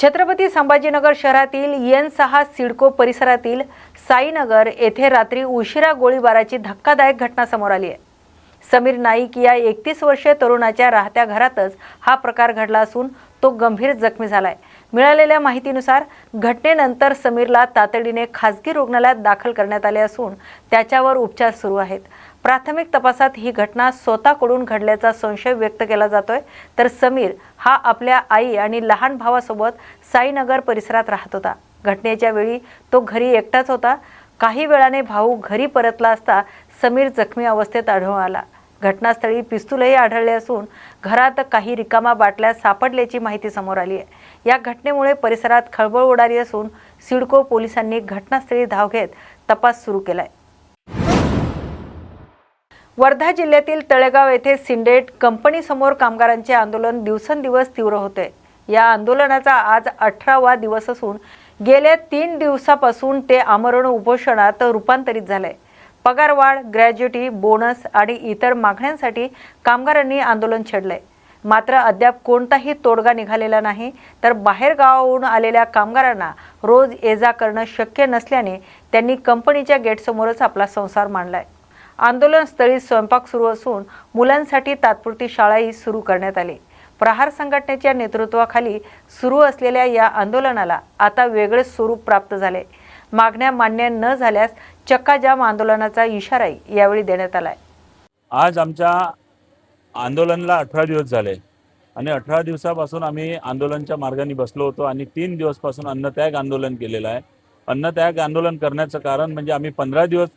छत्रपती संभाजीनगर शहरातील N6 सिडको परिसरातील साईनगर येथे रात्री उशिरा गोळीबाराची धक्कादायक घटना समोर आली आहे। समीर नाईक या 31 वर्षीय तरुणाच्या राहत्या घरातच हा प्रकार घडला असून तो गंभीर जखमी झालाय। मिळालेल्या माहितीनुसार घटनेनंतर समीरला तातडीने खासगी रुग्णालयात दाखल करण्यात आले असून त्याच्यावर उपचार सुरू आहेत। प्राथमिक तपासात ही घटना स्वतःकडून घडल्याचा संशय व्यक्त केला जातोय, तर समीर हा आपल्या आई आणि लहान भावासोबत साईनगर परिसरात राहत होता। घटनेच्या वेळी तो घरी एकटाच होता। काही वेळाने भाऊ घरी परतला असता समीर जखमी अवस्थेत आढळून आला। घटनास्थळी पिस्तूलही आढळले असून घरात काही रिकामा बाटल्या सापडल्याची माहिती समोर आली आहे। या घटनेमुळे परिसरात खळबळ उडाली असून सिडको पोलिसांनी घटनास्थळी धाव घेत तपास सुरू केलाय। वर्धा जिल्ह्यातील तळेगाव येथे सिंडेट कंपनीसमोर कामगारांचे आंदोलन दिवसेंदिवस तीव्र होते। या आंदोलनाचा आज 18वा दिवस असून गेल्या 3 दिवसापासून ते आमरण उपोषणात रूपांतरित झाले। पगारवाढ, ग्रॅज्युटी, बोनस आणि इतर मागण्यांसाठी कामगारांनी आंदोलन छेडले। मात्र अद्याप कोणताही तोडगा निघालेला नाही, तर बाहेर गावावरून आलेल्या कामगारांना रोज ये-जा करणे शक्य नसल्याने त्यांनी कंपनीच्या गेटसमोरच आपला संसार मांडलाय। आंदोलनस्थळी स्वयंपाक सुरू असून मुलांसाठी तात्पुरती शाळाही सुरू करण्यात आली। प्रहार संघटनेच्या नेतृत्वाखाली सुरू असलेल्या या आंदोलनाला आता वेगळे स्वरूप प्राप्त झाले। मागण्या मान्य न झाल्यास चक्काजाम आंदोलनाचा इशाराही यावेळी देण्यात आलाय। आज आमच्या आंदोलनाला 18 दिवस झाले आणि 18 दिवसापासून आम्ही आंदोलनाच्या मार्गाने बसलो होतो आणि 3 दिवसापासून अन्नत्याग आंदोलन केलेलं आहे। अन्नत्याग आंदोलन करण्याचं कारण म्हणजे आम्ही 15 दिवस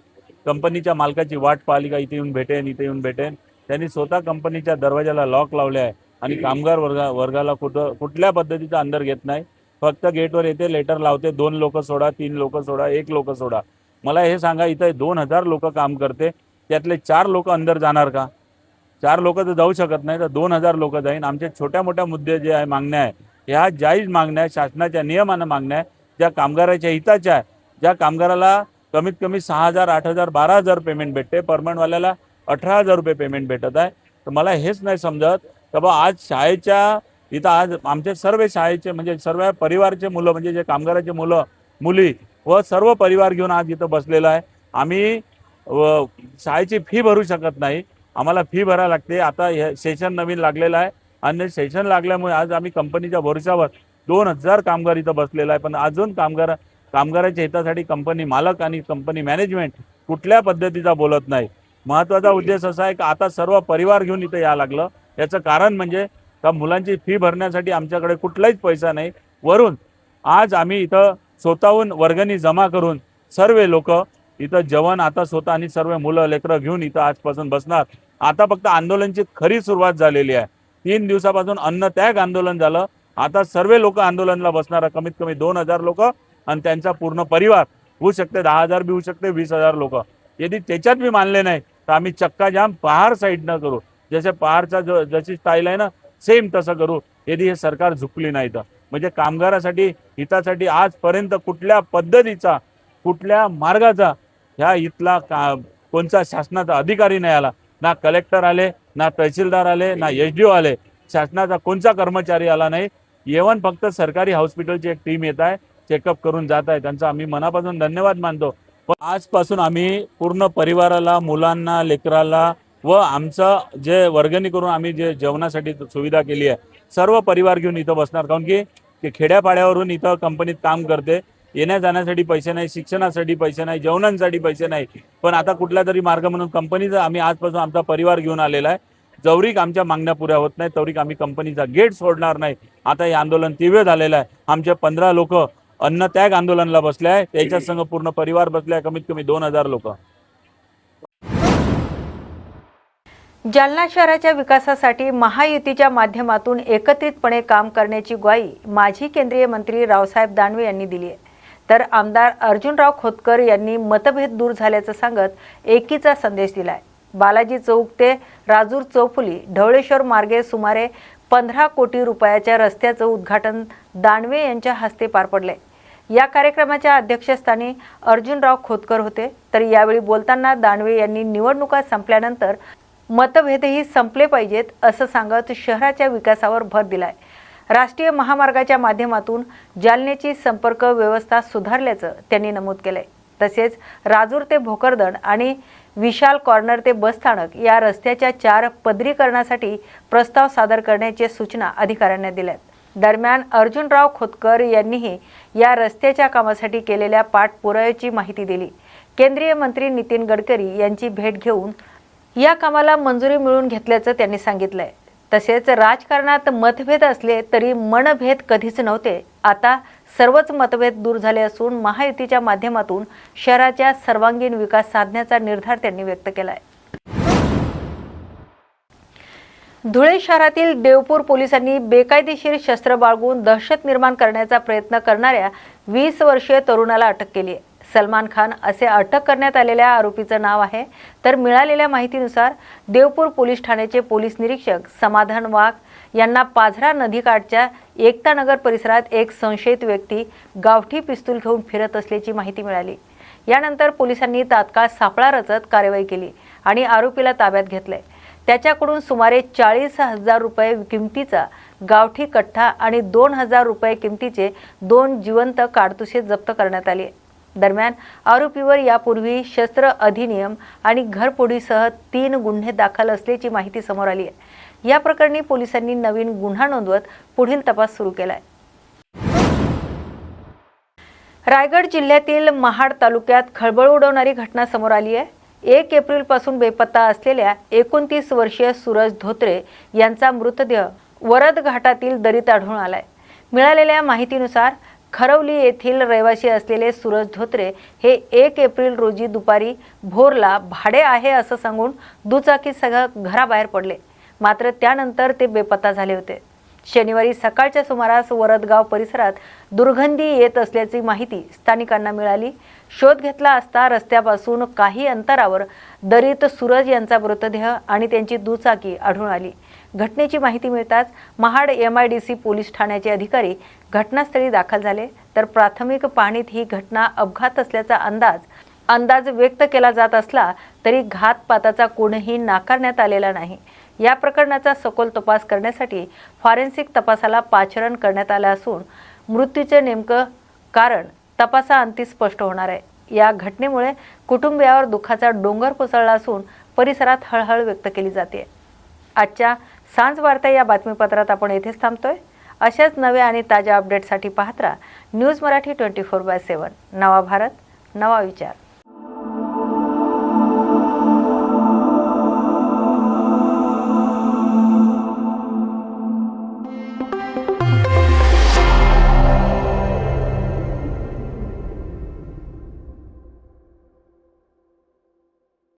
कंपनीच्या मालकाची वाट पाहिली का इथे येऊन भेटेन। त्यांनी स्वतः कंपनीच्या दरवाजाला लॉक लावले आहे आणि कामगार वर्गाला कुठल्या पद्धतीचा अंदर घेत नाही। फक्त गेटवर येते, लेटर लावते, 2 लोक सोडा, 3 लोक सोडा, 1 लोक सोडा। मला हे सांगा, इथे 2000 लोक काम करते, त्यातले 4 लोक अंदर जाणार का? 4 लोक तर जाऊ शकत नाही, तर 2000 लोक जाईन। आमचे छोट्या मोठ्या मुद्दे जे आहे, मागण्या आहे, ह्या जायज मागण्या आहे, शासनाच्या नियमानं मागण्या आहे, ज्या कामगाराच्या हिताच्या आहे। ज्या कामगाराला कमीत कमी 6000, 8000, 12000 पेमेंट भेटते, परमनंटवाल्याला 18000 रुपये पेमेंट भेटत आहे। तर मला हेच नाही समजत की बा आज शाळेच्या इथं आज आमचे सर्व शाळेचे म्हणजे सर्व परिवारचे मुलं म्हणजे जे कामगाराचे मुलं मुली व सर्व परिवार घेऊन आज इथं बसलेला आहे। आम्ही शाळेची फी भरू शकत नाही, आम्हाला फी भरायला लागते। आता हे सेशन नवीन लागलेलं आहे आणि सेशन लागल्यामुळे आज आम्ही कंपनीच्या भरोशावर 2000 कामगार इथं बसलेला आहे, पण अजून कामगाराच्या हितासाठी कंपनी मालक आणि कंपनी मॅनेजमेंट कुठल्या पद्धतीचा बोलत नाही। महत्त्वाचा उद्देश असा आहे की आता सर्व परिवार घेऊन इथं यायला लागलं। याचं कारण म्हणजे का मुलांची फी भरण्यासाठी आमच्याकडे कुठलाच पैसा नाही। वरून आज आम्ही इथं स्वतःहून वर्गणी जमा करून सर्व लोक इथं जेवण आता स्वतः आणि सर्व मुलं लेकरं घेऊन इथं आजपासून बसणार। आता फक्त आंदोलनाची खरी सुरुवात झालेली आहे। 3 दिवसापासून अन्नत्याग आंदोलन झालं, आता सर्व लोक आंदोलनाला बसणार, कमीत कमी 2000 लोक आणि त्यांचा पूर्ण परिवार, होऊ शकते 10000 बी होऊ शकते, 20000 लोक। यदि त्याच्यात बी मानले नाही तर आम्ही चक्काजाम पहार साईडनं करू। जसे पहारचा जशी स्टाईल आहे ना, सेम तसं करू, यदि हे सरकार झुकली नाही तर। म्हणजे कामगारासाठी हितासाठी आजपर्यंत कुठल्या पद्धतीचा कुठल्या मार्गाचा ह्या इथला कोणता शासनाचा अधिकारी नाही आला, ना कलेक्टर आले, ना तहसीलदार आले, ना SDO आले, शासनाचा कोणता कर्मचारी आला नाही। येवन फक्त सरकारी हॉस्पिटलची एक टीम येत आहे, चेकअप करून जात आहे, त्यांचा आम्ही मनापासून धन्यवाद मानतो। पण आजपासून आम्ही पूर्ण परिवाराला, मुलांना, लेकराला व आमचं जे वर्गणी करून आम्ही जे जेवणासाठी सुविधा केली आहे, सर्व परिवार घेऊन इथं बसणार। कारण की खेड्यापाड्यावरून इथं कंपनीत काम करते, येण्या जाण्यासाठी पैसे नाही, शिक्षणासाठी पैसे नाही, जेवणासाठी पैसे नाही, पण आता कुठला तरी मार्ग म्हणून कंपनीचा आम्ही आजपासून आमचा परिवार घेऊन आलेला आहे। जवळीक आमच्या मागण्या पुऱ्या होत नाही तवरीक आम्ही कंपनीचा गेट सोडणार नाही। आता हे आंदोलन तीव्र झालेलं आहे। आमचे 15 लोक अन्नत्याग आंदोलनाला बसले आहे, त्याच्या संग पूर्ण परिवार बसले आहे, कमीत कमी 2000 लोक। जालना शहराच्या विकासासाठी महायुतीच्या माध्यमातून एकत्रितपणे काम करण्याची ग्वाही माजी केंद्रीय मंत्री रावसाहेब दानवे यांनी दिली आहे, तर आमदार अर्जुनराव खोतकर यांनी मतभेद दूर झाल्याचं सांगत एकीचा संदेश दिलाय। बालाजी चौक ते राजूर चौफुली ढवळेश्वर मार्गे सुमारे 15 कोटी रुपयाच्या रस्त्याचं उद्घाटन दानवे यांच्या हस्ते पार पडले। या कार्यक्रमाच्या अध्यक्षस्थानी अर्जुनराव खोतकर होते, तर यावेळी बोलताना दानवे यांनी निवडणुका संपल्यानंतर मतभेदही संपले पाहिजेत असं सांगत शहराच्या विकासावर भर दिलाय। राष्ट्रीय महामार्गाच्या माध्यमातून जालन्याची संपर्क व्यवस्था सुधारल्याचं त्यांनी नमूद केलंय। तसेच राजूर ते भोकरदन आणि विशाल कॉर्नर ते बसस्थानक या रस्त्याच्या 4 पदरीकरणासाठी प्रस्ताव सादर करण्याच्या सूचना अधिकाऱ्यांना दिल्यात। दरम्यान अर्जुनराव खोतकर यांनीही या रस्त्याच्या कामासाठी केलेल्या पाठपुराव्याची माहिती दिली। केंद्रीय मंत्री नितीन गडकरी यांची भेट घेऊन या कामाला मंजुरी मिळवून घेतल्याचं त्यांनी सांगितलंय। तसेच राजकारणात मतभेद असले तरी मनभेद कधीच नव्हते। आता सर्वच मतभेद दूर झाले असून महायुतीच्या माध्यमातून शहराच्या सर्वांगीण विकास साधण्याचा निर्धार त्यांनी व्यक्त केलाय। धुळे शहरातील देवपूर पोलिसांनी बेकायदेशीर शस्त्र बाळगून दहशत निर्माण करण्याचा प्रयत्न करणाऱ्या 20 वर्षीय तरुणाला अटक केली आहे। सलमान खान असे अटक करण्यात आलेल्या आरोपीचं नाव आहे। तर मिळालेल्या माहितीनुसार देवपूर पोलीस ठाण्याचे पोलीस निरीक्षक समाधान वाघ यांना पाझरा नदीकाठच्या एकता नगर परिसरात एक संशयित व्यक्ती गावठी पिस्तूल घेऊन फिरत असल्याची माहिती मिळाली। यानंतर पोलिसांनी तात्काळ सापळा रचत कारवाई केली आणि आरोपीला ताब्यात घेतले। त्याच्याकडून सुमारे 40,000 रुपये किमतीचा गावठी कट्टा आणि 2,000 रुपये किमतीचे 2 जिवंत काडतुसे जप्त करण्यात आले। दरम्यान आरोपीवर यापूर्वी शस्त्र अधिनियम आणि घरफोडीसह 3 गुन्हे दाखल असल्याची माहिती समोर आली आहे। या प्रकरणी पोलिसांनी नवीन गुन्हा नोंदवत पुढील तपास सुरू केलाय। रायगड जिल्ह्यातील महाड तालुक्यात खळबळ उडवणारी घटना समोर आली आहे। 1 एप्रिलपासून बेपत्ता असलेल्या 29 वर्षीय सूरज धोत्रे यांचा मृतदेह वरद घाटातील दरीत आढळून आलाय। मिळालेल्या माहितीनुसार खरवली येथील रहिवासी असलेले सूरज धोत्रे हे 1 एप्रिल रोजी दुपारी भोरला भाडे आहे असं सांगून दुचाकीसह घराबाहेर पडले। मात्र त्यानंतर ते बेपत्ता झाले होते। शनिवारी सकाळच्या सुमारास वरदगाव परिसरात दुर्गंधी येत असल्याची माहिती स्थानिकांना मिळाली। शोध घेतला असता रस्त्यापासून काही अंतरावर दरीत सूरज यांचा मृतदेह आणि त्यांची दुचाकी आढळून आली। घटनेची माहिती मिळताच महाड MIDC पोलीस ठाण्याचे अधिकारी घटनास्थळी दाखल झाले। तर प्राथमिक पाहणीत ही घटना अपघात असल्याचा अंदाज व्यक्त केला जात असला तरी घातपाताचा कोणीही नाकारण्यात आलेला नाही। या प्रकरणाचा सखोल तपास करण्यासाठी फॉरेन्सिक तपासाला पाचारण करण्यात आलं असून मृत्यूचे नेमकं कारण तपासाअंती स्पष्ट होणार आहे। या घटनेमुळे कुटुंबियावर दुःखाचा डोंगर कोसळला असून परिसरात हळहळ व्यक्त केली जाते। आजच्या सांज वार्ता या बातमीपत्रात आपण येथेच थांबतोय। अशाच नव्या आणि ताज्या अपडेटसाठी पाहत राहा न्यूज मराठी 24/7। नवा भारत, नवा विचार।